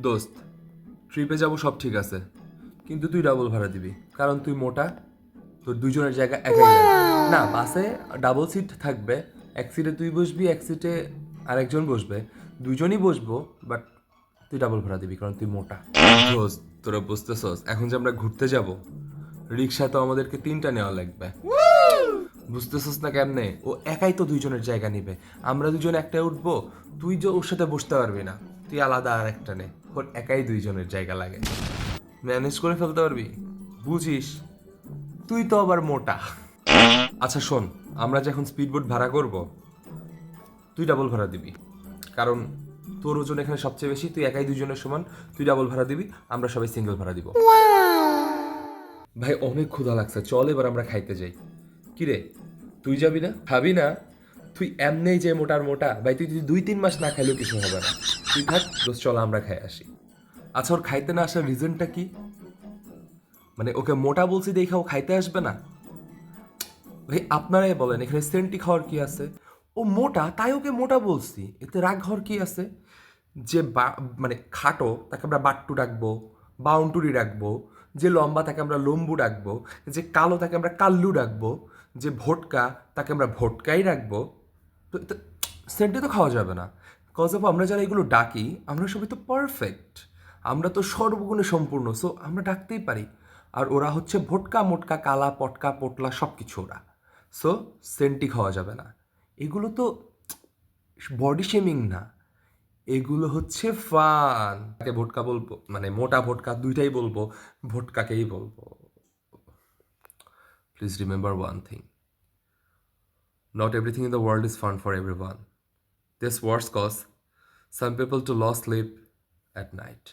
দোস্ত, ট্রিপে যাব সব ঠিক আছে, কিন্তু তুই ডাবল ভাড়া দিবি, কারণ তুই মোটা। তোর দুজনের জায়গা একাই লাগবে না। বাসে ডাবল সিট থাকবে, এক সিটে তুই বসবি, এক সিটে আরেকজন বসবে, দুজনই বসবো, বাট তুই ডাবল ভাড়া দিবি কারণ তুই মোটা। দোস্ত, তোরা বুঝতেছস, এখন যে আমরা ঘুরতে যাব, রিক্সা তো আমাদেরকে 3টা নেওয়া লাগবে। বুঝতেছস না কেমনে? ও একাই তো দুইজনের জায়গা নিবে, আমরা দুজন একটাই উঠবো, তুই যে ওর সাথে বসতে পারবি না, তুই আলাদা আর একটা নে, ওর একাই দুইজনের জায়গা লাগে। ম্যানেজ করে ফেলতে পারবি? বুঝিস, তুই তো আবার মোটা। আচ্ছা শোন, আমরা যখন স্পিডবোট ভাড়া করব, তুই ডাবল ভাড়া দিবি, কারণ তোর ওজন এখানে সবচেয়ে বেশি, তুই একাই দুইজনের সমান, তুই ডাবল ভাড়া দিবি, আমরা সবাই সিঙ্গেল ভাড়া দিব। ভাই অনেক ক্ষুধা লাগছে, চল এবার আমরা খাইতে যাই। কিরে, তুই যাবি না? খাবি না? তুই এমনেই যে মোটার মোটা ভাই, তুই যদি 2-3 মাস না খাইলেও কিছু হবে না। তুই থাক দোস্ত, চল আমরা খাই আসি। আচ্ছা, ওর খাইতে না আসার রিজনটা কি? মানে ওকে মোটা বলছি দেখে ও খাইতে আসবে না? ভাই আপনারাই বলেন, এখানে সেন্টি খাওয়ার কি আছে? ও মোটা তাই ওকে মোটা বলছি, এতে রাগ হওয়ার কি আছে? যে মানে খাটো তাকে আমরা বাট্টু ডাকবো, বাউন্টুরি ডাকবো, যে লম্বা তাকে আমরা লম্বু ডাকবো, যে কালো তাকে আমরা কাল্লু ডাকবো, যে ভোটকা তাকে আমরা ভোটকাই ডাকবো। তো সেন্টে তো খাওয়া যাবে না, কজ অফ আমরা যারা এগুলো ডাকি আমরা সবাই তো পারফেক্ট, আমরা তো সর্বগুণে সম্পূর্ণ, সো আমরা ডাকতেই পারি। আর ওরা হচ্ছে ভোটকা মোটকা কালা পটকা পোটলা সব কিছু ওরা, সো সেন্টি খাওয়া যাবে না। এগুলো তো বডি শেমিং না, এগুলো হচ্ছে ফান। তাকে ভোটকা বলবো মানে মোটা ভোটকা দুইটাই বলবো, ভোটকাকেই বলবো। Please remember one thing, not everything in the world is fun for everyone. This words cause some people to lose sleep at night.